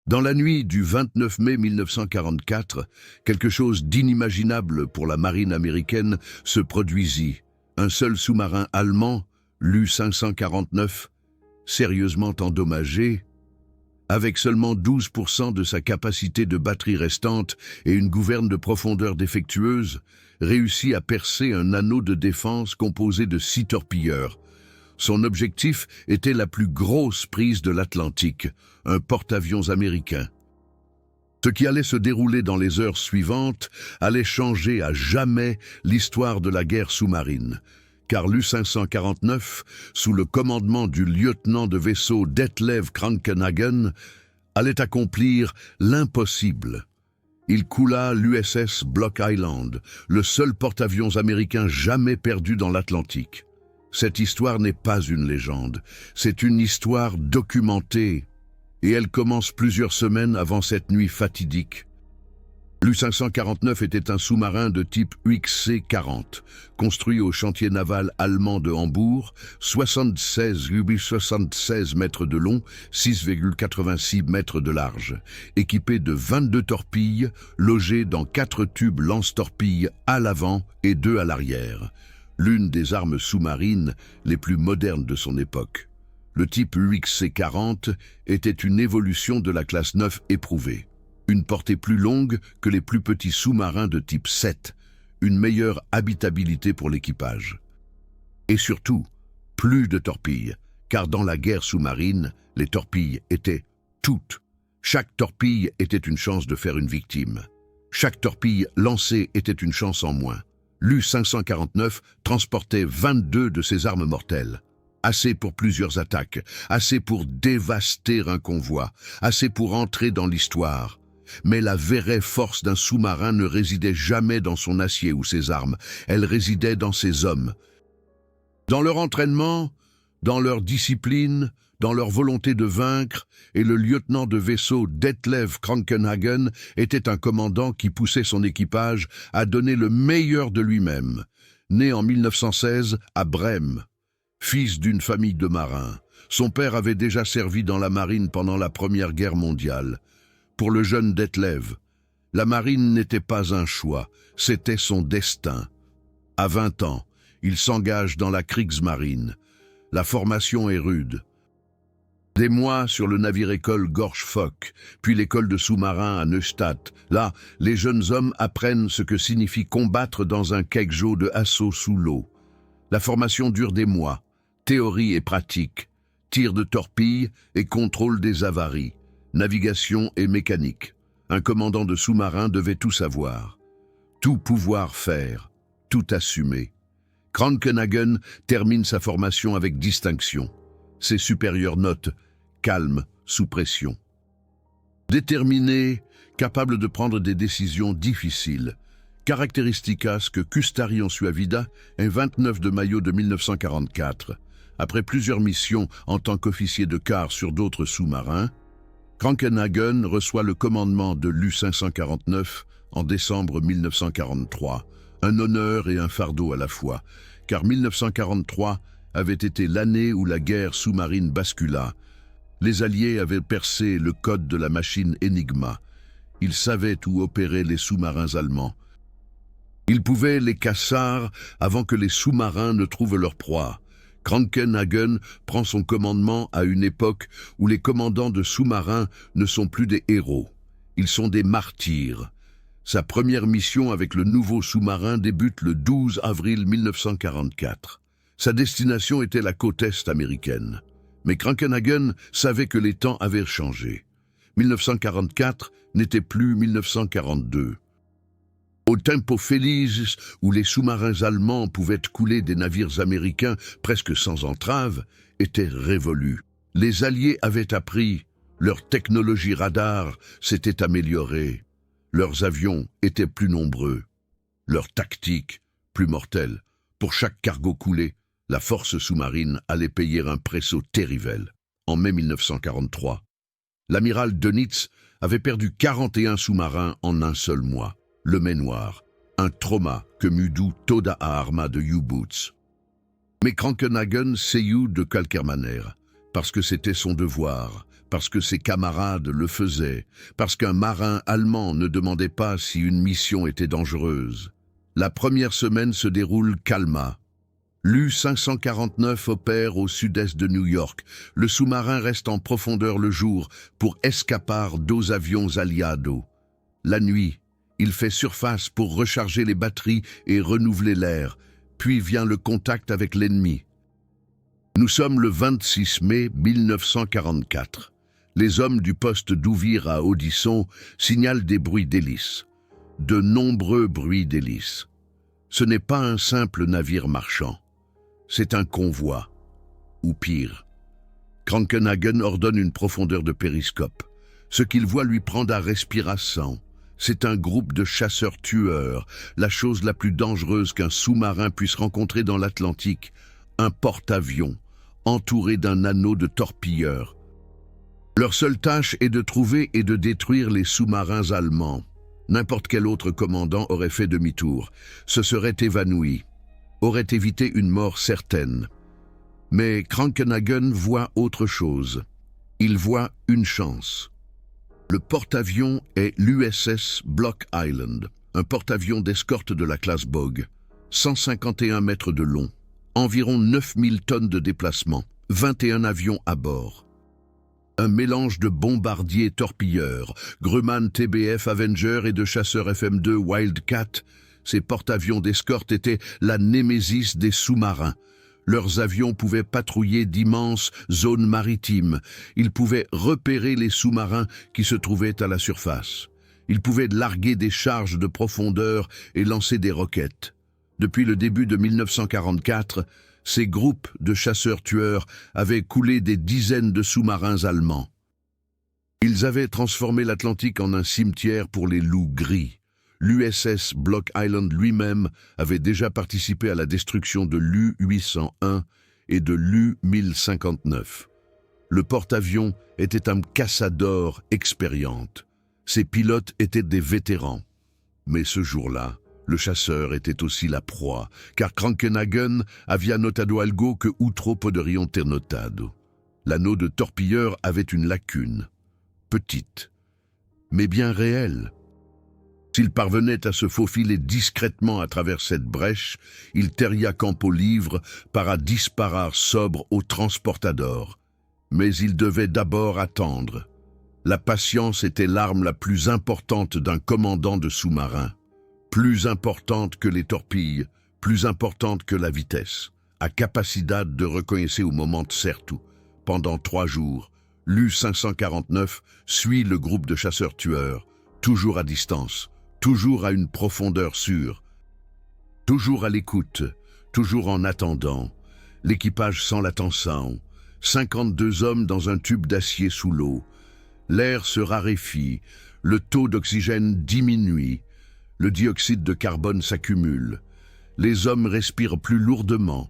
Dans la nuit du 29 mai 1944, quelque chose d'inimaginable pour la marine américaine se produisit. Un seul sous-marin allemand, l'U-549, sérieusement endommagé, avec seulement 12% de sa capacité de batterie restante et une gouverne de profondeur défectueuse, réussit à percer un anneau de défense composé de 6 torpilleurs. Son objectif était la plus grosse prise de l'Atlantique, un porte-avions américain. Ce qui allait se dérouler dans les heures suivantes allait changer à jamais l'histoire de la guerre sous-marine, car l'U-549, sous le commandement du lieutenant de vaisseau Detlev Krankenhagen, allait accomplir l'impossible. Il coula l'USS Block Island, le seul porte-avions américain jamais perdu dans l'Atlantique. Cette histoire n'est pas une légende, c'est une histoire documentée, et elle commence plusieurs semaines avant cette nuit fatidique. L'U-549 était un sous-marin de type UXC-40, construit au chantier naval allemand de Hambourg, 76 mètres de long, 6,86 mètres de large, équipé de 22 torpilles, logées dans 4 tubes lance-torpilles à l'avant et 2 à l'arrière, l'une des armes sous-marines les plus modernes de son époque. Le type UXC-40 était une évolution de la classe 9 éprouvée. Une portée plus longue que les plus petits sous-marins de type 7, une meilleure habitabilité pour l'équipage. Et surtout, plus de torpilles, car dans la guerre sous-marine, les torpilles étaient toutes. Chaque torpille était une chance de faire une victime. Chaque torpille lancée était une chance en moins. L'U-549 transportait 22 de ces armes mortelles. Assez pour plusieurs attaques, assez pour dévaster un convoi, assez pour entrer dans l'histoire. Mais la vraie force d'un sous-marin ne résidait jamais dans son acier ou ses armes, elle résidait dans ses hommes. Dans leur entraînement, dans leur discipline, dans leur volonté de vaincre, et le lieutenant de vaisseau Detlev Krankenhagen était un commandant qui poussait son équipage à donner le meilleur de lui-même. Né en 1916 à Brême, fils d'une famille de marins, son père avait déjà servi dans la marine pendant la Première Guerre mondiale. Pour le jeune Detlev, la marine n'était pas un choix, c'était son destin. À 20 ans, il s'engage dans la Kriegsmarine. La formation est rude. Des mois sur le navire-école Gorsch Fock, puis l'école de sous-marins à Neustadt. Là, les jeunes hommes apprennent ce que signifie combattre dans un kegjo de assaut sous l'eau. La formation dure des mois, théorie et pratique, tir de torpille et contrôle des avaries. Navigation et mécanique. Un commandant de sous-marin devait tout savoir, tout pouvoir faire, tout assumer. Krankenhagen termine sa formation avec distinction. Ses supérieurs notent « calme, sous pression ». Déterminé, capable de prendre des décisions difficiles. Caractéristicas que Custarion Suavida, un 29 de mayo de 1944. Après plusieurs missions en tant qu'officier de quart sur d'autres sous-marins, Krankenhagen reçoit le commandement de l'U-549 en décembre 1943, un honneur et un fardeau à la fois, car 1943 avait été l'année où la guerre sous-marine bascula. Les Alliés avaient percé le code de la machine Enigma. Ils savaient où opéraient les sous-marins allemands. Ils pouvaient les casser avant que les sous-marins ne trouvent leur proie. Krankenhagen prend son commandement à une époque où les commandants de sous-marins ne sont plus des héros. Ils sont des martyrs. Sa première mission avec le nouveau sous-marin débute le 12 avril 1944. Sa destination était la côte est américaine. Mais Krankenhagen savait que les temps avaient changé. 1944 n'était plus 1942. Au tempo feliz, où les sous-marins allemands pouvaient couler des navires américains presque sans entrave, était révolu. Les Alliés avaient appris, leur technologie radar s'était améliorée, leurs avions étaient plus nombreux, leur tactique plus mortelle. Pour chaque cargo coulé, la force sous-marine allait payer un présaut terrible. En mai 1943, l'amiral Dönitz avait perdu 41 sous-marins en un seul mois. Le Mainoir, un trauma que Mudu toda a arma de U-Boots. Mais Krankenhagen saiu de qualquer manière, parce que c'était son devoir, parce que ses camarades le faisaient, parce qu'un marin allemand ne demandait pas si une mission était dangereuse. La première semaine se déroule calma. L'U-549 opère au sud-est de New York. Le sous-marin reste en profondeur le jour pour escapar dos avions aliados. La nuit, il fait surface pour recharger les batteries et renouveler l'air. Puis vient le contact avec l'ennemi. Nous sommes le 26 mai 1944. Les hommes du poste d'Ouvire à Audisson signalent des bruits d'hélices. De nombreux bruits d'hélices. Ce n'est pas un simple navire marchand. C'est un convoi. Ou pire. Krankenhagen ordonne une profondeur de périscope. Ce qu'il voit lui prend à respiration. C'est un groupe de chasseurs-tueurs, la chose la plus dangereuse qu'un sous-marin puisse rencontrer dans l'Atlantique, un porte-avions, entouré d'un anneau de torpilleurs. Leur seule tâche est de trouver et de détruire les sous-marins allemands. N'importe quel autre commandant aurait fait demi-tour, se serait évanoui, aurait évité une mort certaine. Mais Krankenhagen voit autre chose. Il voit une chance. Le porte-avions est l'USS Block Island, un porte-avions d'escorte de la classe Bogue, 151 mètres de long, environ 9000 tonnes de déplacement, 21 avions à bord. Un mélange de bombardiers torpilleurs, Grumman TBF Avenger et de chasseurs FM2 Wildcat, ces porte-avions d'escorte étaient la némésis des sous-marins. Leurs avions pouvaient patrouiller d'immenses zones maritimes. Ils pouvaient repérer les sous-marins qui se trouvaient à la surface. Ils pouvaient larguer des charges de profondeur et lancer des roquettes. Depuis le début de 1944, ces groupes de chasseurs-tueurs avaient coulé des dizaines de sous-marins allemands. Ils avaient transformé l'Atlantique en un cimetière pour les loups gris. L'USS Block Island lui-même avait déjà participé à la destruction de l'U-801 et de l'U-1059. Le porte-avions était un cassador expériente. Ses pilotes étaient des vétérans. Mais ce jour-là, le chasseur était aussi la proie, car Krankenhagen avia notado algo que outro poderiam ter notado. L'anneau de torpilleur avait une lacune, petite, mais bien réelle. S'il parvenait à se faufiler discrètement à travers cette brèche, il teria campo livre para disparar sobre au transportador. Mais il devait d'abord attendre. La patience était l'arme la plus importante d'un commandant de sous-marin. Plus importante que les torpilles, plus importante que la vitesse. A capacidade de reconnaître au moment certo. Pendant 3 jours, l'U-549 suit le groupe de chasseurs-tueurs, toujours à distance, toujours à une profondeur sûre, toujours à l'écoute, toujours en attendant. L'équipage sent la tension, 52 hommes dans un tube d'acier sous l'eau. L'air se raréfie, le taux d'oxygène diminue, le dioxyde de carbone s'accumule. Les hommes respirent plus lourdement,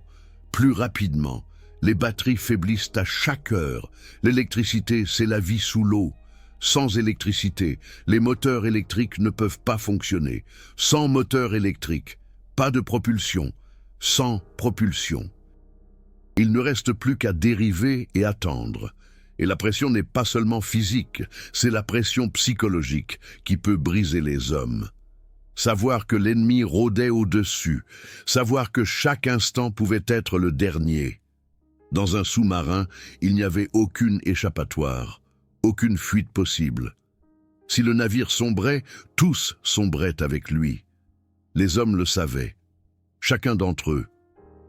plus rapidement. Les batteries faiblissent à chaque heure. L'électricité, c'est la vie sous l'eau. Sans électricité, les moteurs électriques ne peuvent pas fonctionner. Sans moteur électrique, pas de propulsion. Sans propulsion. Il ne reste plus qu'à dériver et attendre. Et la pression n'est pas seulement physique, c'est la pression psychologique qui peut briser les hommes. Savoir que l'ennemi rôdait au-dessus, savoir que chaque instant pouvait être le dernier. Dans un sous-marin, il n'y avait aucune échappatoire, aucune fuite possible. Si le navire sombrait, tous sombraient avec lui. Les hommes le savaient, chacun d'entre eux.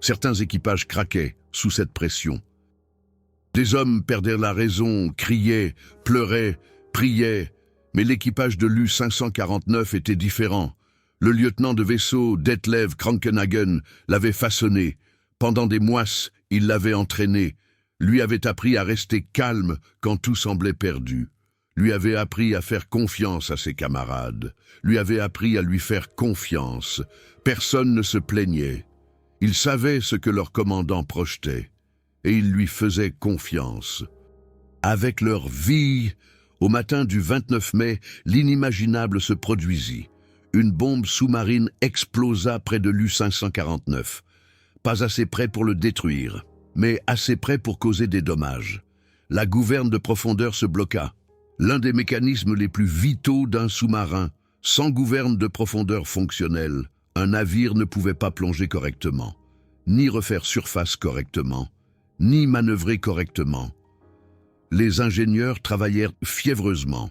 Certains équipages craquaient sous cette pression. Des hommes perdaient la raison, criaient, pleuraient, priaient, mais l'équipage de l'U-549 était différent. Le lieutenant de vaisseau Detlev Krankenhagen l'avait façonné. Pendant des mois, il l'avait entraîné, lui avait appris à rester calme quand tout semblait perdu, lui avait appris à faire confiance à ses camarades, lui avait appris à lui faire confiance. Personne ne se plaignait. Il savait ce que leur commandant projetait, et il lui faisait confiance. Avec leur vie, au matin du 29 mai, l'inimaginable se produisit. Une bombe sous-marine explosa près de l'U-549. Pas assez près pour le détruire, mais assez près pour causer des dommages. la gouverne de profondeur se bloqua. L'un des mécanismes les plus vitaux d'un sous-marin. Sans gouverne de profondeur fonctionnelle, un navire ne pouvait pas plonger correctement, ni refaire surface correctement, ni manœuvrer correctement. Les ingénieurs travaillèrent fiévreusement.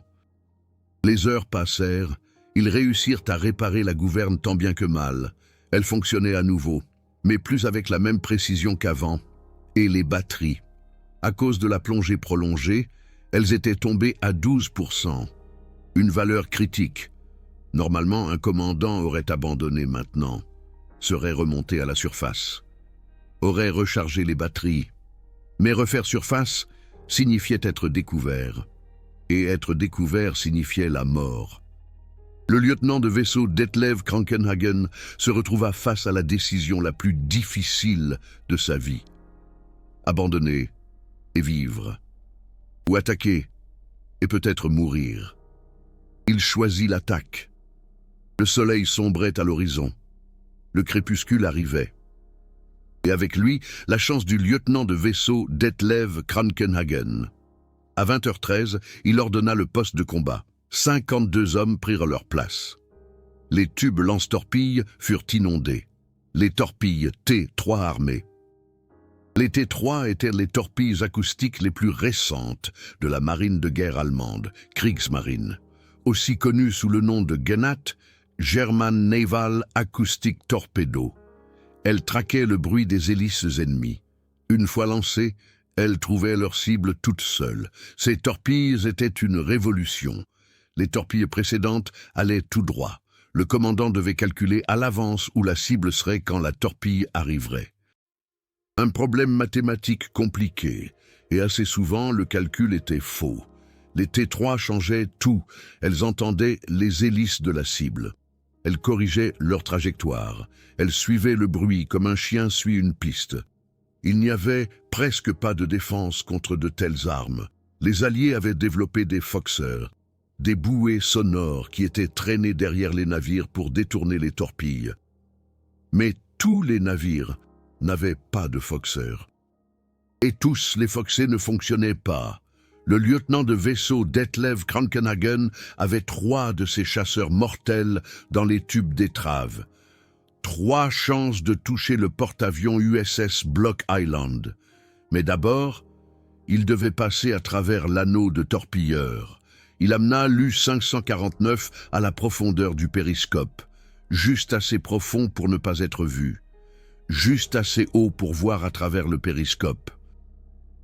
Les heures passèrent, ils réussirent à réparer la gouverne tant bien que mal. Elle fonctionnait à nouveau, mais plus avec la même précision qu'avant. Et les batteries. À cause de la plongée prolongée, elles étaient tombées à 12%. Une valeur critique. Normalement, un commandant aurait abandonné maintenant, serait remonté à la surface, aurait rechargé les batteries. Mais refaire surface signifiait être découvert. Et être découvert signifiait la mort. Le lieutenant de vaisseau Detlev Krankenhagen se retrouva face à la décision la plus difficile de sa vie. Abandonner et vivre. Ou attaquer et peut-être mourir. Il choisit l'attaque. Le soleil sombrait à l'horizon. Le crépuscule arrivait. Et avec lui, la chance du lieutenant de vaisseau Detlev Krankenhagen. À 20h13, il ordonna le poste de combat. 52 hommes prirent leur place. Les tubes lance-torpilles furent inondés. Les torpilles T3 armées. Les T3 étaient les torpilles acoustiques les plus récentes de la marine de guerre allemande, Kriegsmarine, aussi connue sous le nom de GNAT, German Naval Acoustic Torpedo. Elles traquaient le bruit des hélices ennemies. Une fois lancées, elles trouvaient leur cible toutes seules. Ces torpilles étaient une révolution. Les torpilles précédentes allaient tout droit. Le commandant devait calculer à l'avance où la cible serait quand la torpille arriverait. Un problème mathématique compliqué, et assez souvent le calcul était faux. Les T3 changeaient tout, elles entendaient les hélices de la cible. Elles corrigeaient leur trajectoire, elles suivaient le bruit comme un chien suit une piste. Il n'y avait presque pas de défense contre de telles armes. Les Alliés avaient développé des Foxers, des bouées sonores qui étaient traînées derrière les navires pour détourner les torpilles. Mais tous les navires n'avaient pas de Foxers. Et tous les Foxers ne fonctionnaient pas. Le lieutenant de vaisseau Detlev Krankenhagen avait 3 de ses chasseurs mortels dans les tubes d'étrave. 3 chances de toucher le porte-avions USS Block Island. Mais d'abord, il devait passer à travers l'anneau de torpilleurs. Il amena l'U-549 à la profondeur du périscope, juste assez profond pour ne pas être vu, juste assez haut pour voir à travers le périscope.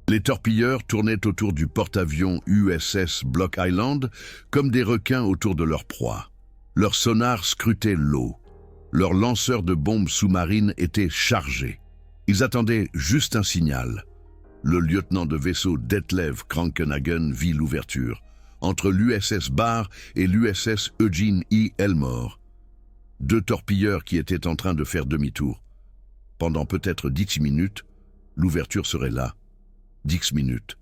Les torpilleurs tournaient autour du porte-avions USS Block Island comme des requins autour de leur proie. Leur sonar scrutait l'eau. Leurs lanceurs de bombes sous-marines étaient chargés. Ils attendaient juste un signal. Le lieutenant de vaisseau Detlev Krankenhagen vit l'ouverture, entre l'USS Barr et l'USS Eugene E. Elmore. 2 torpilleurs qui étaient en train de faire demi-tour. Pendant peut-être 10 minutes, l'ouverture serait là. 10 minutes.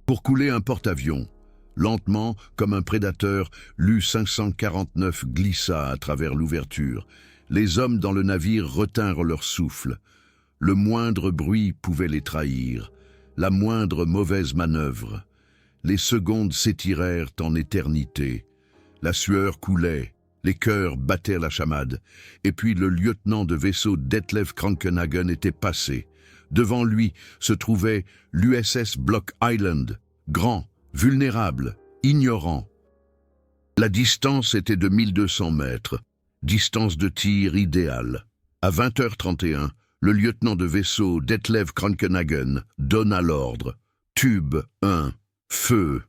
Pour couler un porte-avions, lentement, comme un prédateur, l'U-549 glissa à travers l'ouverture. Les hommes dans le navire retinrent leur souffle. Le moindre bruit pouvait les trahir, la moindre mauvaise manœuvre. Les secondes s'étirèrent en éternité. La sueur coulait, les cœurs battaient la chamade. Et puis le lieutenant de vaisseau Detlev Krankenhagen était passé. Devant lui se trouvait l'USS Block Island, grand, vulnérable, ignorant. La distance était de 1200 mètres, distance de tir idéale. À 20h31, le lieutenant de vaisseau Detlev Krankenhagen donna l'ordre. Tube 1, feu.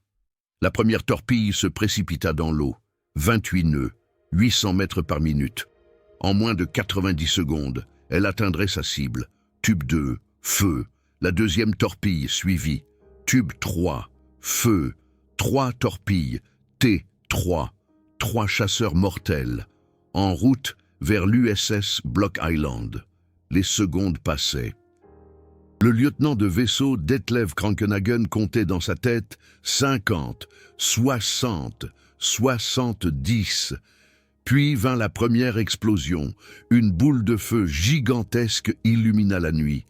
La première torpille se précipita dans l'eau. 28 nœuds, 800 mètres par minute. En moins de 90 secondes, elle atteindrait sa cible. Tube 2, feu. La deuxième torpille suivit. Tube 3, feu. 3 torpilles, T3. 3 chasseurs mortels. En route vers l'USS Block Island. Les secondes passaient. Le lieutenant de vaisseau Detlev Krankenhagen comptait dans sa tête 50, 60, 70. Puis vint la première explosion. Une boule de feu gigantesque illumina la nuit.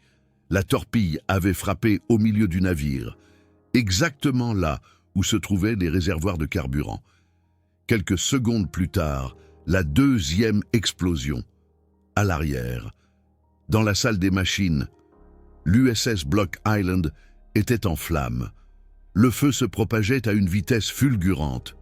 La torpille avait frappé au milieu du navire. exactement là où se trouvaient les réservoirs de carburant. Quelques secondes plus tard, la deuxième explosion, à l'arrière. Dans la salle des machines, l'USS Block Island était en flammes. Le feu se propageait à une vitesse fulgurante.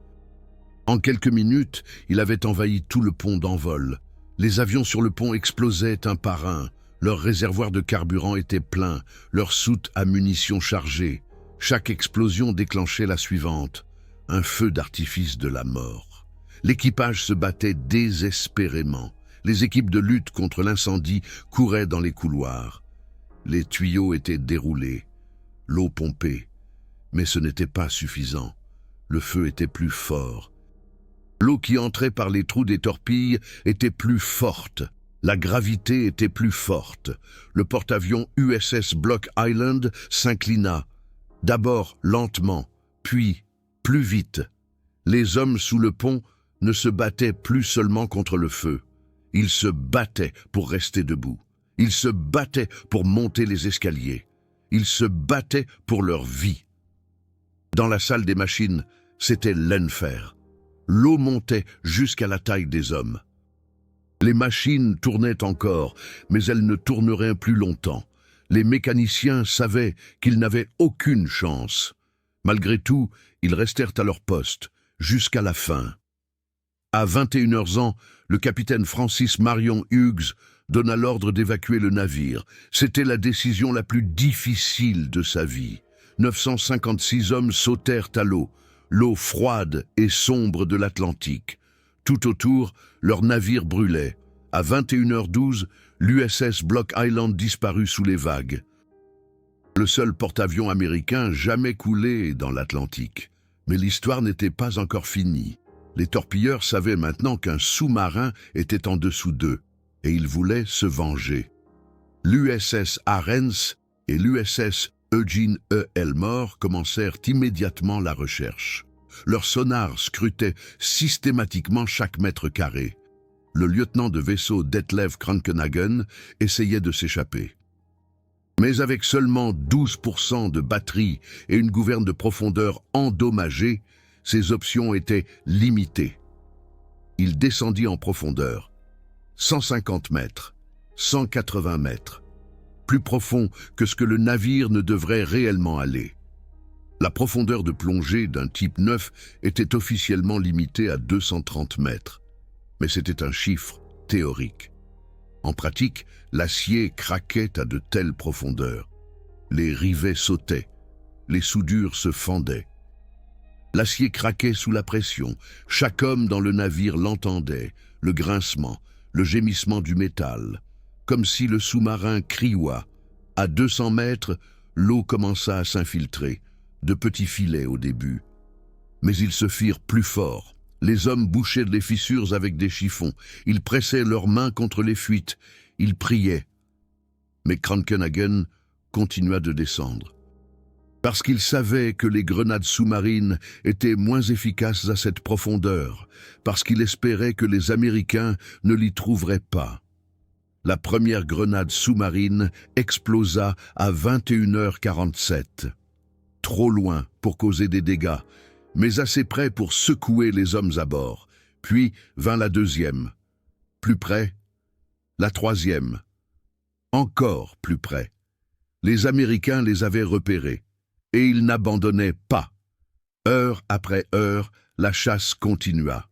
En quelques minutes, il avait envahi tout le pont d'envol. Les avions sur le pont explosaient un par un. Leurs réservoirs de carburant étaient pleins, leurs soutes à munitions chargées. Chaque explosion déclenchait la suivante, un feu d'artifice de la mort. L'équipage se battait désespérément. Les équipes de lutte contre l'incendie couraient dans les couloirs. Les tuyaux étaient déroulés, l'eau pompée. Mais ce n'était pas suffisant. Le feu était plus fort. L'eau qui entrait par les trous des torpilles était plus forte. La gravité était plus forte. Le porte-avions USS Block Island s'inclina. D'abord lentement, puis plus vite. Les hommes sous le pont ne se battaient plus seulement contre le feu. Ils se battaient pour rester debout. Ils se battaient pour monter les escaliers. Ils se battaient pour leur vie. Dans la salle des machines, c'était l'enfer. L'eau montait jusqu'à la taille des hommes. Les machines tournaient encore, mais elles ne tourneraient plus longtemps. Les mécaniciens savaient qu'ils n'avaient aucune chance. Malgré tout, ils restèrent à leur poste, jusqu'à la fin. À 21h, le capitaine Francis Marion Hughes donna l'ordre d'évacuer le navire. C'était la décision la plus difficile de sa vie. 956 hommes sautèrent à l'eau froide et sombre de l'Atlantique. Tout autour, leur navire brûlait. À 21h12, l'USS Block Island disparut sous les vagues. Le seul porte-avions américain jamais coulé dans l'Atlantique. Mais l'histoire n'était pas encore finie. Les torpilleurs savaient maintenant qu'un sous-marin était en dessous d'eux, et ils voulaient se venger. L'USS Arens et l'USS Eugene E. Elmore commencèrent immédiatement la recherche. Leurs sonars scrutaient systématiquement chaque mètre carré. Le lieutenant de vaisseau Detlev Krankenhagen essayait de s'échapper. Mais avec seulement 12% de batterie et une gouverne de profondeur endommagée, ses options étaient limitées. Il descendit en profondeur. 150 mètres, 180 mètres. Plus profond que ce que le navire ne devrait réellement aller. La profondeur de plongée d'un type 9 était officiellement limitée à 230 mètres. Mais c'était un chiffre théorique. En pratique, l'acier craquait à de telles profondeurs. Les rivets sautaient, les soudures se fendaient. L'acier craquait sous la pression. Chaque homme dans le navire l'entendait, le grincement, le gémissement du métal. Comme si le sous-marin crioua. À 200 mètres, l'eau commença à s'infiltrer, de petits filets au début. Mais ils se firent plus forts. Les hommes bouchaient les fissures avec des chiffons. Ils pressaient leurs mains contre les fuites. Ils priaient. Mais Krankenhagen continua de descendre. Parce qu'il savait que les grenades sous-marines étaient moins efficaces à cette profondeur, parce qu'il espérait que les Américains ne l'y trouveraient pas. La première grenade sous-marine explosa à 21h47. Trop loin pour causer des dégâts, mais assez près pour secouer les hommes à bord. Puis vint la deuxième. Plus près, la troisième. Encore plus près. Les Américains les avaient repérés. Et ils n'abandonnaient pas. Heure après heure, la chasse continua.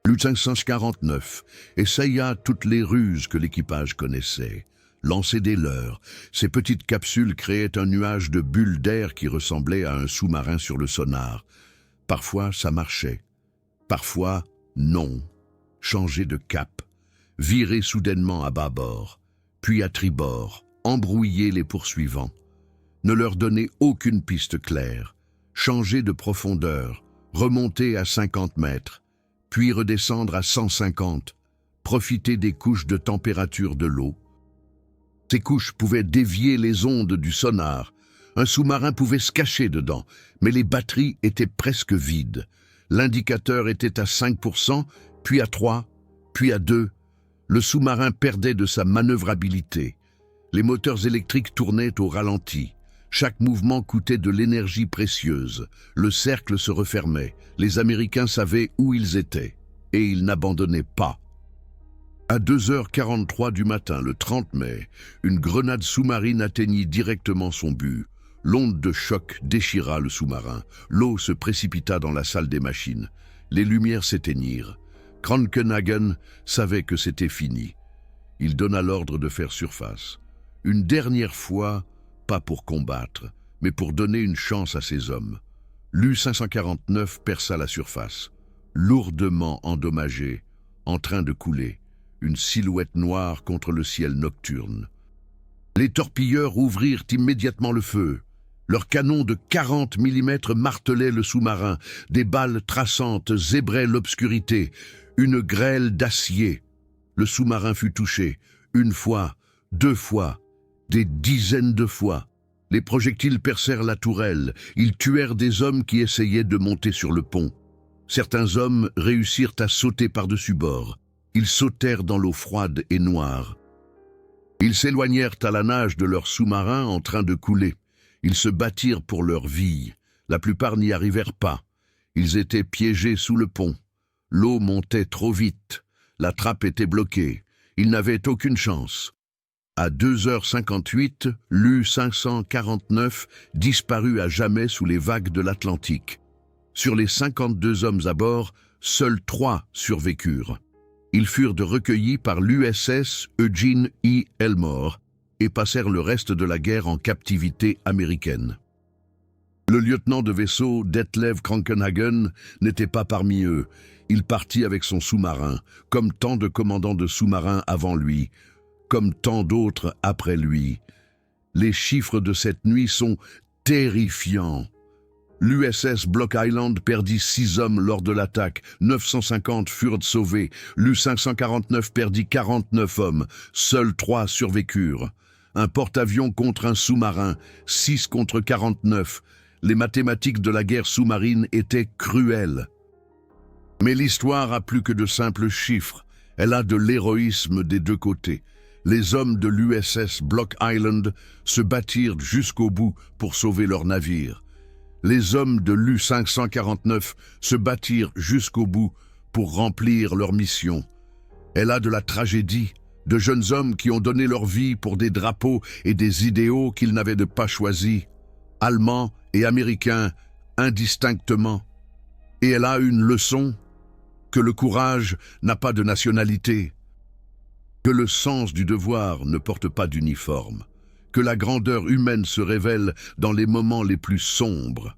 L'U-549 essaya toutes les ruses que l'équipage connaissait. Lancer des leurres, ces petites capsules créaient un nuage de bulles d'air qui ressemblait à un sous-marin sur le sonar. Parfois, ça marchait. Parfois, non. Changer de cap. Virer soudainement à bâbord, puis à tribord, embrouiller les poursuivants. Ne leur donner aucune piste claire. Changer de profondeur, remonter à 50 mètres, puis redescendre à 150, profiter des couches de température de l'eau. Ces couches pouvaient dévier les ondes du sonar. Un sous-marin pouvait se cacher dedans, mais les batteries étaient presque vides. L'indicateur était à 5%, puis à 3, puis à 2. Le sous-marin perdait de sa manœuvrabilité. Les moteurs électriques tournaient au ralenti. Chaque mouvement coûtait de l'énergie précieuse. Le cercle se refermait. Les Américains savaient où ils étaient. Et ils n'abandonnaient pas. À 2h43 du matin, le 30 mai, une grenade sous-marine atteignit directement son but. L'onde de choc déchira le sous-marin. L'eau se précipita dans la salle des machines. Les lumières s'éteignirent. Krankenhagen savait que c'était fini. Il donna l'ordre de faire surface. Une dernière fois, pas pour combattre, mais pour donner une chance à ses hommes. L'U-549 perça la surface, lourdement endommagé, en train de couler, une silhouette noire contre le ciel nocturne. Les torpilleurs ouvrirent immédiatement le feu. Leurs canons de 40 mm martelaient le sous-marin. Des balles traçantes zébraient l'obscurité. Une grêle d'acier. Le sous-marin fut touché. Une fois, deux fois, des dizaines de fois. Les projectiles percèrent la tourelle. Ils tuèrent des hommes qui essayaient de monter sur le pont. Certains hommes réussirent à sauter par-dessus bord. Ils sautèrent dans l'eau froide et noire. Ils s'éloignèrent à la nage de leur sous-marin en train de couler. Ils se battirent pour leur vie. La plupart n'y arrivèrent pas. Ils étaient piégés sous le pont. L'eau montait trop vite. La trappe était bloquée. Ils n'avaient aucune chance. À 2h58, l'U-549 disparut à jamais sous les vagues de l'Atlantique. Sur les 52 hommes à bord, seuls 3 survécurent. Ils furent recueillis par l'USS Eugene E. Elmore et passèrent le reste de la guerre en captivité américaine. Le lieutenant de vaisseau Detlev Krankenhagen n'était pas parmi eux. Il partit avec son sous-marin, comme tant de commandants de sous-marins avant lui, comme tant d'autres après lui. Les chiffres de cette nuit sont terrifiants. L'USS Block Island perdit 6 hommes lors de l'attaque, 950 furent sauvés. L'U-549 perdit 49 hommes, seuls 3 survécurent. Un porte-avions contre un sous-marin, 6 contre 49. Les mathématiques de la guerre sous-marine étaient cruelles. Mais l'histoire a plus que de simples chiffres. Elle a de l'héroïsme des deux côtés. Les hommes de l'USS Block Island se battirent jusqu'au bout pour sauver leur navire. Les hommes de l'U-549 se battirent jusqu'au bout pour remplir leur mission. Elle a de la tragédie, de jeunes hommes qui ont donné leur vie pour des drapeaux et des idéaux qu'ils n'avaient pas choisis, Allemands et Américains indistinctement. Et elle a une leçon, que le courage n'a pas de nationalité, que le sens du devoir ne porte pas d'uniforme, que la grandeur humaine se révèle dans les moments les plus sombres.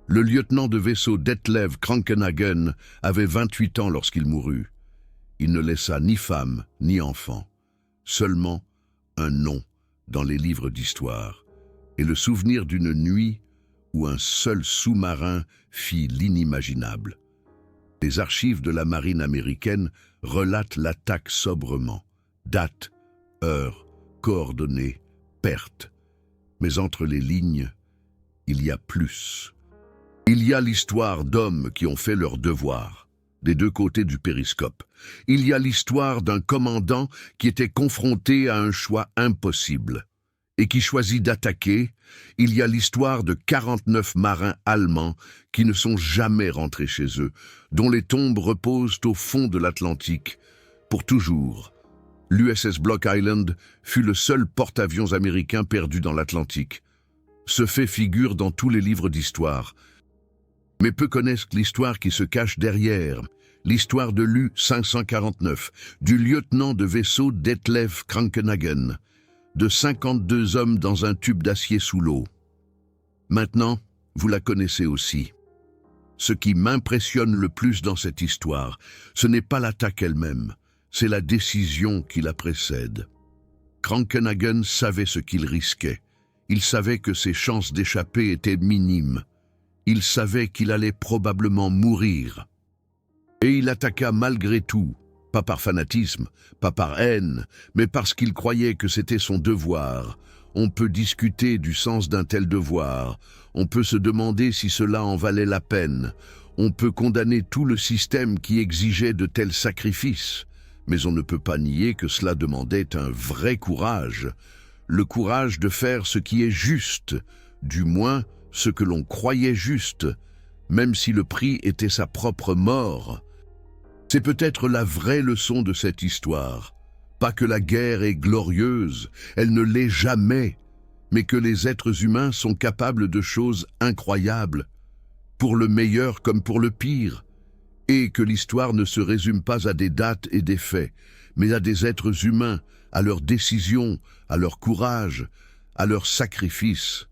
Le lieutenant de vaisseau Detlev Krankenhagen avait 28 ans lorsqu'il mourut. Il ne laissa ni femme ni enfant, seulement un nom dans les livres d'histoire et le souvenir d'une nuit où un seul sous-marin fit l'inimaginable. Les archives de la marine américaine relatent l'attaque sobrement. Date, heure, coordonnées, pertes. Mais entre les lignes, il y a plus. Il y a l'histoire d'hommes qui ont fait leur devoir, des deux côtés du périscope. Il y a l'histoire d'un commandant qui était confronté à un choix impossible et qui choisit d'attaquer. Il y a l'histoire de 49 marins allemands qui ne sont jamais rentrés chez eux, dont les tombes reposent au fond de l'Atlantique, pour toujours. L'USS Block Island fut le seul porte-avions américain perdu dans l'Atlantique. Ce fait figure dans tous les livres d'histoire. Mais peu connaissent l'histoire qui se cache derrière, l'histoire de l'U-549, du lieutenant de vaisseau Detlev Krankenhagen, de 52 hommes dans un tube d'acier sous l'eau. Maintenant, vous la connaissez aussi. Ce qui m'impressionne le plus dans cette histoire, ce n'est pas l'attaque elle-même, c'est la décision qui la précède. Krankenhagen savait ce qu'il risquait. Il savait que ses chances d'échapper étaient minimes. Il savait qu'il allait probablement mourir. Et il attaqua malgré tout, pas par fanatisme, pas par haine, mais parce qu'il croyait que c'était son devoir. On peut discuter du sens d'un tel devoir, on peut se demander si cela en valait la peine, on peut condamner tout le système qui exigeait de tels sacrifices, mais on ne peut pas nier que cela demandait un vrai courage. le courage de faire ce qui est juste, du moins ce que l'on croyait juste, même si le prix était sa propre mort. C'est peut-être la vraie leçon de cette histoire. Pas que la guerre est glorieuse, elle ne l'est jamais, mais que les êtres humains sont capables de choses incroyables, pour le meilleur comme pour le pire, et que l'histoire ne se résume pas à des dates et des faits, mais à des êtres humains, à leurs décisions, à leur courage, à leurs sacrifices.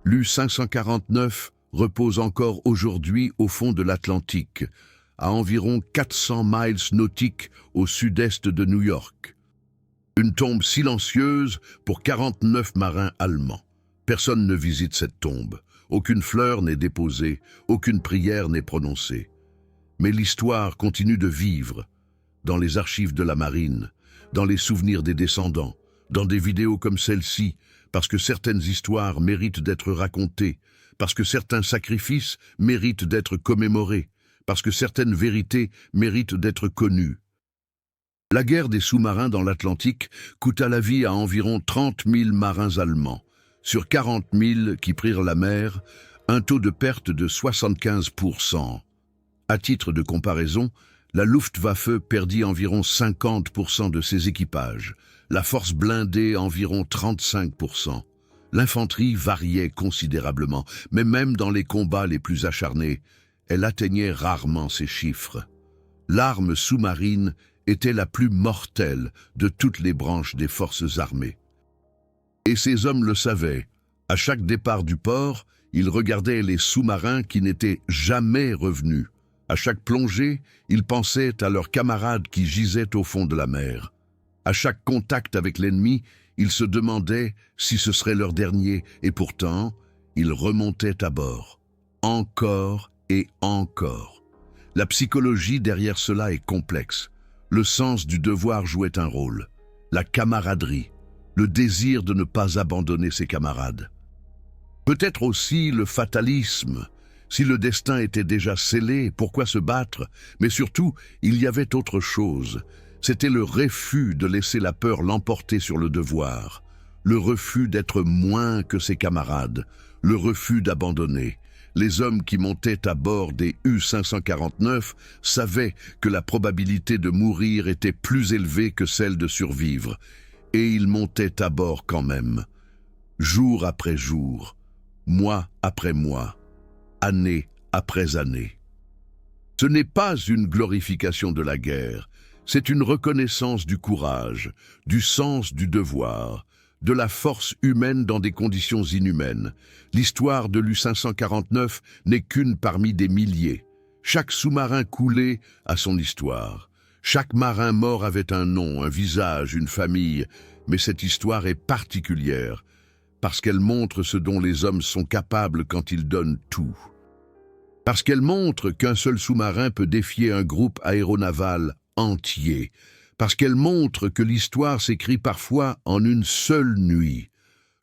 L'U-549 repose encore aujourd'hui au fond de l'Atlantique, à environ 400 miles nautiques au sud-est de New York. Une tombe silencieuse pour 49 marins allemands. Personne ne visite cette tombe. Aucune fleur n'est déposée, aucune prière n'est prononcée. Mais l'histoire continue de vivre dans les archives de la marine, dans les souvenirs des descendants, dans des vidéos comme celle-ci, parce que certaines histoires méritent d'être racontées, parce que certains sacrifices méritent d'être commémorés, parce que certaines vérités méritent d'être connues. La guerre des sous-marins dans l'Atlantique coûta la vie à environ 30 000 marins allemands. Sur 40 000 qui prirent la mer, un taux de perte de 75%. À titre de comparaison, la Luftwaffe perdit environ 50% de ses équipages, la force blindée environ 35%. L'infanterie variait considérablement, mais même dans les combats les plus acharnés, elle atteignait rarement ces chiffres. L'arme sous-marine était la plus mortelle de toutes les branches des forces armées. Et ces hommes le savaient. À chaque départ du port, ils regardaient les sous-marins qui n'étaient jamais revenus. À chaque plongée, ils pensaient à leurs camarades qui gisaient au fond de la mer. À chaque contact avec l'ennemi, ils se demandaient si ce serait leur dernier, et pourtant, ils remontaient à bord. Encore et encore. La psychologie derrière cela est complexe. Le sens du devoir jouait un rôle. La camaraderie, le désir de ne pas abandonner ses camarades. Peut-être aussi le fatalisme. Si le destin était déjà scellé, pourquoi se battre? Mais surtout, il y avait autre chose. C'était le refus de laisser la peur l'emporter sur le devoir. Le refus d'être moins que ses camarades. Le refus d'abandonner. Les hommes qui montaient à bord des U-549 savaient que la probabilité de mourir était plus élevée que celle de survivre. Et ils montaient à bord quand même. Jour après jour, mois après mois, année après année. Ce n'est pas une glorification de la guerre, c'est une reconnaissance du courage, du sens du devoir, de la force humaine dans des conditions inhumaines. L'histoire de l'U-549 n'est qu'une parmi des milliers. Chaque sous-marin coulé a son histoire. Chaque marin mort avait un nom, un visage, une famille, mais cette histoire est particulière, parce qu'elle montre ce dont les hommes sont capables quand ils donnent tout. Parce qu'elle montre qu'un seul sous-marin peut défier un groupe aéronaval entier. Parce qu'elle montre que l'histoire s'écrit parfois en une seule nuit.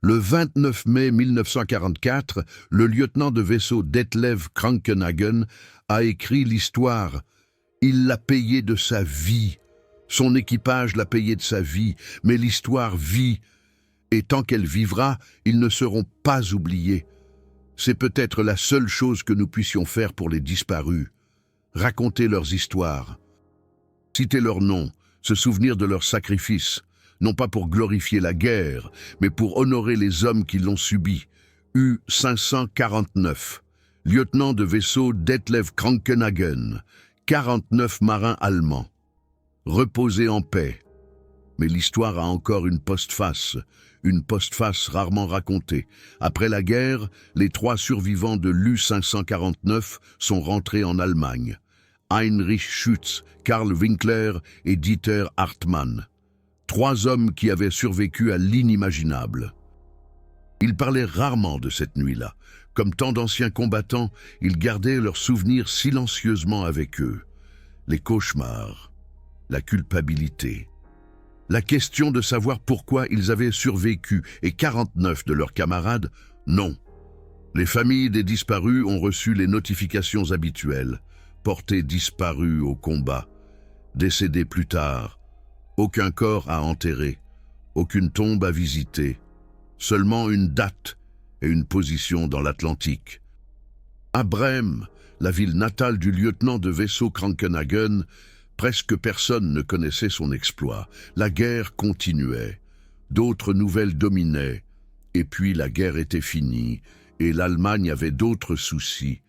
Le 29 mai 1944, le lieutenant de vaisseau Detlev Krankenhagen a écrit l'histoire. Il l'a payé de sa vie. Son équipage l'a payé de sa vie, mais l'histoire vit. Et tant qu'elle vivra, ils ne seront pas oubliés. C'est peut-être la seule chose que nous puissions faire pour les disparus. Raconter leurs histoires. Citer leurs noms, se souvenir de leurs sacrifices, non pas pour glorifier la guerre, mais pour honorer les hommes qui l'ont subi. U-549, lieutenant de vaisseau Detlev Krankenhagen, 49 marins allemands. Reposez en paix. Mais l'histoire a encore une postface rarement racontée. Après la guerre, les 3 survivants de l'U-549 sont rentrés en Allemagne. Heinrich Schütz, Karl Winkler et Dieter Hartmann. 3 hommes qui avaient survécu à l'inimaginable. Ils parlaient rarement de cette nuit-là. Comme tant d'anciens combattants, ils gardaient leurs souvenirs silencieusement avec eux. Les cauchemars, la culpabilité, la question de savoir pourquoi ils avaient survécu et 49 de leurs camarades, non. Les familles des disparus ont reçu les notifications habituelles. Portés disparus au combat, décédés plus tard, aucun corps à enterrer, aucune tombe à visiter, seulement une date et une position dans l'Atlantique. À Brême, la ville natale du lieutenant de vaisseau Krankenhagen, presque personne ne connaissait son exploit. La guerre continuait, d'autres nouvelles dominaient, et puis la guerre était finie, et l'Allemagne avait d'autres soucis.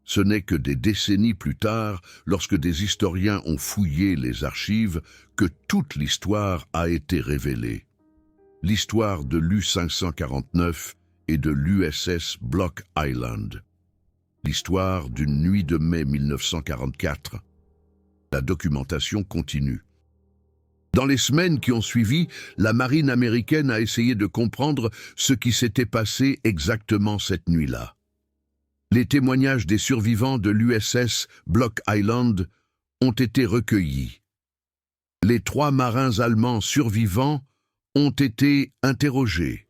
Ce n'est que des décennies plus tard, lorsque des historiens ont fouillé les archives, que toute l'histoire a été révélée. L'histoire de l'U-549 et de l'USS Block Island. L'histoire d'une nuit de mai 1944. La documentation continue. Dans les semaines qui ont suivi, la marine américaine a essayé de comprendre ce qui s'était passé exactement cette nuit-là. Les témoignages des survivants de l'USS Block Island ont été recueillis. Les 3 marins allemands survivants ont été interrogés.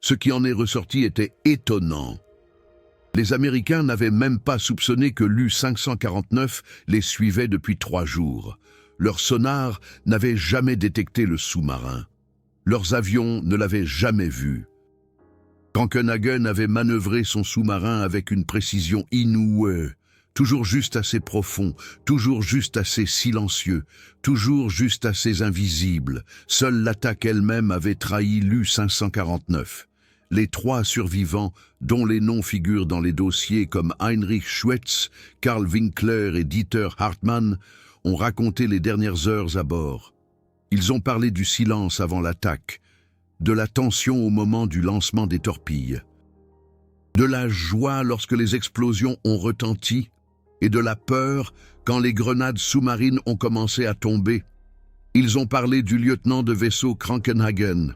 Ce qui en est ressorti était étonnant. Les Américains n'avaient même pas soupçonné que l'U-549 les suivait depuis 3 jours. Leur sonar n'avait jamais détecté le sous-marin. Leurs avions ne l'avaient jamais vu. Krankenhagen avait manœuvré son sous-marin avec une précision inouïe, toujours juste assez profond, toujours juste assez silencieux, toujours juste assez invisible. Seule l'attaque elle-même avait trahi l'U-549. Les 3 survivants, dont les noms figurent dans les dossiers comme Heinrich Schwetz, Karl Winkler et Dieter Hartmann, ont raconté les dernières heures à bord. Ils ont parlé du silence avant l'attaque, de la tension au moment du lancement des torpilles, de la joie lorsque les explosions ont retenti et de la peur quand les grenades sous-marines ont commencé à tomber. Ils ont parlé du lieutenant de vaisseau Krankenhagen,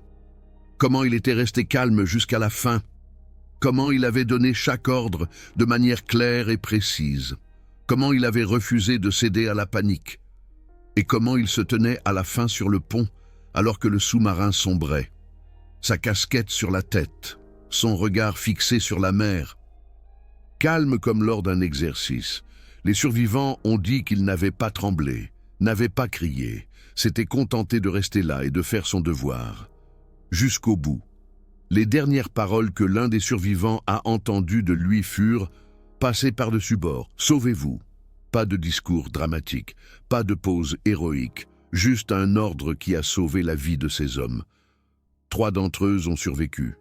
comment il était resté calme jusqu'à la fin, comment il avait donné chaque ordre de manière claire et précise, comment il avait refusé de céder à la panique, et comment il se tenait à la fin sur le pont alors que le sous-marin sombrait. Sa casquette sur la tête, son regard fixé sur la mer. Calme comme lors d'un exercice, les survivants ont dit qu'il n'avait pas tremblé, n'avait pas crié, s'était contenté de rester là et de faire son devoir. Jusqu'au bout. Les dernières paroles que l'un des survivants a entendues de lui furent « Passez par-dessus bord, sauvez-vous ». Pas de discours dramatique, pas de pose héroïque, juste un ordre qui a sauvé la vie de ces hommes. 3 d'entre eux ont survécu.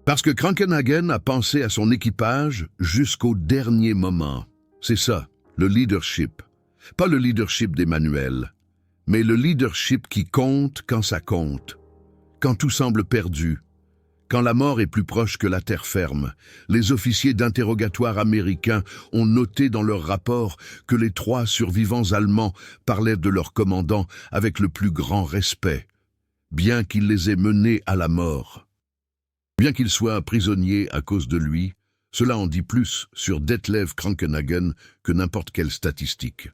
Parce que Krankenhagen a pensé à son équipage jusqu'au dernier moment. C'est ça, le leadership. Pas le leadership des manuels, mais le leadership qui compte quand ça compte. Quand tout semble perdu, quand la mort est plus proche que la terre ferme, les officiers d'interrogatoire américains ont noté dans leur rapport que les 3 survivants allemands parlaient de leur commandant avec le plus grand respect, bien qu'il les ait menés à la mort. Bien qu'ils soient prisonniers à cause de lui, cela en dit plus sur Detlev Krankenhagen que n'importe quelle statistique.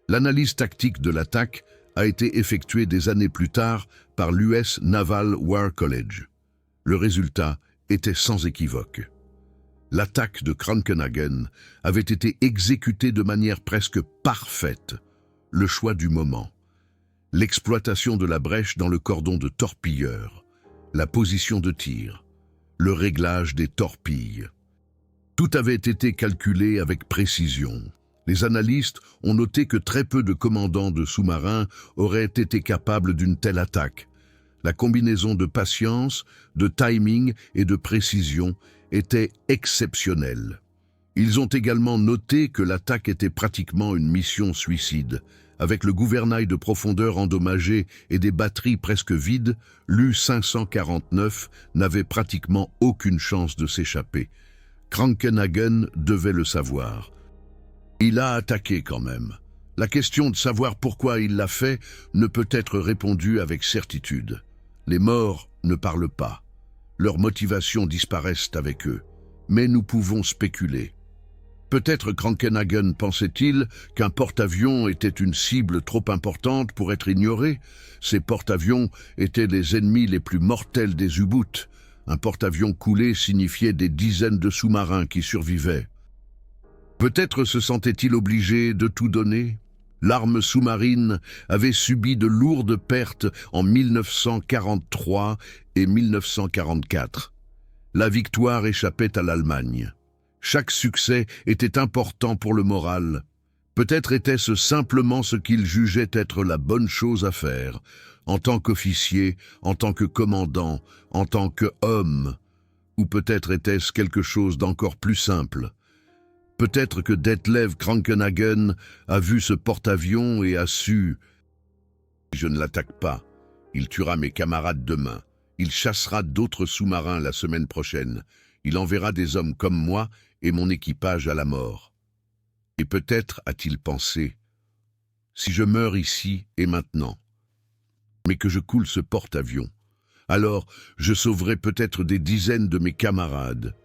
L'analyse tactique de l'attaque a été effectuée des années plus tard par l'US Naval War College. Le résultat était sans équivoque. L'attaque de Krankenhagen avait été exécutée de manière presque parfaite, le choix du moment, l'exploitation de la brèche dans le cordon de torpilleurs, la position de tir, le réglage des torpilles. Tout avait été calculé avec précision. Les analystes ont noté que très peu de commandants de sous-marins auraient été capables d'une telle attaque. La combinaison de patience, de timing et de précision était exceptionnelle. Ils ont également noté que l'attaque était pratiquement une mission suicide. Avec le gouvernail de profondeur endommagé et des batteries presque vides, l'U-549 n'avait pratiquement aucune chance de s'échapper. Krankenhagen devait le savoir. Il a attaqué quand même. La question de savoir pourquoi il l'a fait ne peut être répondue avec certitude. Les morts ne parlent pas. Leurs motivations disparaissent avec eux. Mais nous pouvons spéculer. Peut-être Krankenhagen pensait-il qu'un porte-avions était une cible trop importante pour être ignorée. Ces porte-avions étaient les ennemis les plus mortels des U-boots. Un porte-avions coulé signifiait des dizaines de sous-marins qui survivaient. Peut-être se sentait-il obligé de tout donner, L'arme sous-marine avait subi de lourdes pertes en 1943 et 1944. La victoire échappait à l'Allemagne. Chaque succès était important pour le moral. Peut-être était-ce simplement ce qu'il jugeait être la bonne chose à faire, en tant qu'officier, en tant que commandant, en tant qu'homme. Ou peut-être était-ce quelque chose d'encore plus simple. Peut-être que Detlev Krankenhagen a vu ce porte-avions et a su « Je ne l'attaque pas, il tuera mes camarades demain, il chassera d'autres sous-marins la semaine prochaine, il enverra des hommes comme moi et mon équipage à la mort. » Et peut-être a-t-il pensé « Si je meurs ici et maintenant, mais que je coule ce porte-avions, alors je sauverai peut-être des dizaines de mes camarades. »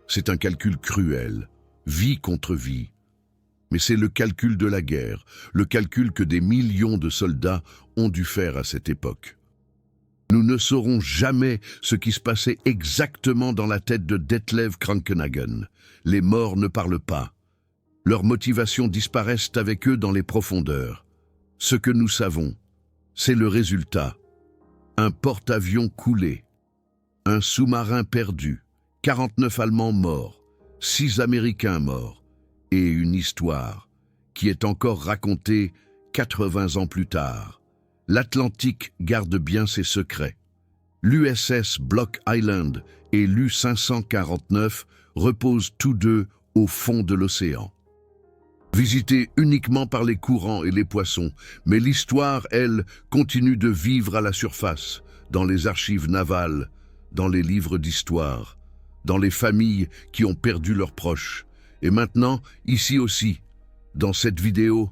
C'est un calcul cruel, vie contre vie. Mais c'est le calcul de la guerre, le calcul que des millions de soldats ont dû faire à cette époque. Nous ne saurons jamais ce qui se passait exactement dans la tête de Detlev Krankenhagen. Les morts ne parlent pas. Leurs motivations disparaissent avec eux dans les profondeurs. Ce que nous savons, c'est le résultat. Un porte-avions coulé, un sous-marin perdu, 49 Allemands morts, 6 Américains morts, et une histoire qui est encore racontée 80 ans plus tard. L'Atlantique garde bien ses secrets. L'USS Block Island et l'U-549 reposent tous deux au fond de l'océan. Visités uniquement par les courants et les poissons, mais l'histoire, elle, continue de vivre à la surface, dans les archives navales, dans les livres d'histoire, dans les familles qui ont perdu leurs proches. Et maintenant, ici aussi, dans cette vidéo,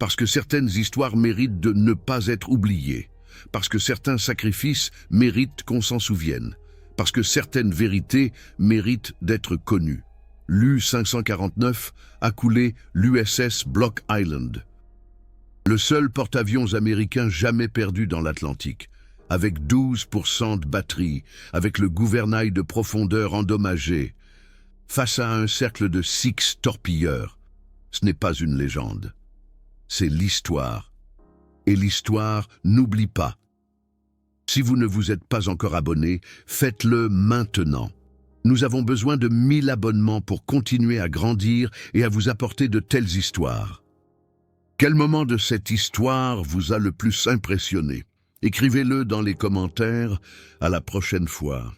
parce que certaines histoires méritent de ne pas être oubliées, parce que certains sacrifices méritent qu'on s'en souvienne, parce que certaines vérités méritent d'être connues. L'U-549 a coulé l'USS Block Island, le seul porte-avions américain jamais perdu dans l'Atlantique, avec 12% de batterie, avec le gouvernail de profondeur endommagé, face à un cercle de 6 torpilleurs. Ce n'est pas une légende, c'est l'histoire. Et l'histoire n'oublie pas. Si vous ne vous êtes pas encore abonné, faites-le maintenant. Nous avons besoin de 1000 abonnements pour continuer à grandir et à vous apporter de telles histoires. Quel moment de cette histoire vous a le plus impressionné? Écrivez-le dans les commentaires. À la prochaine fois.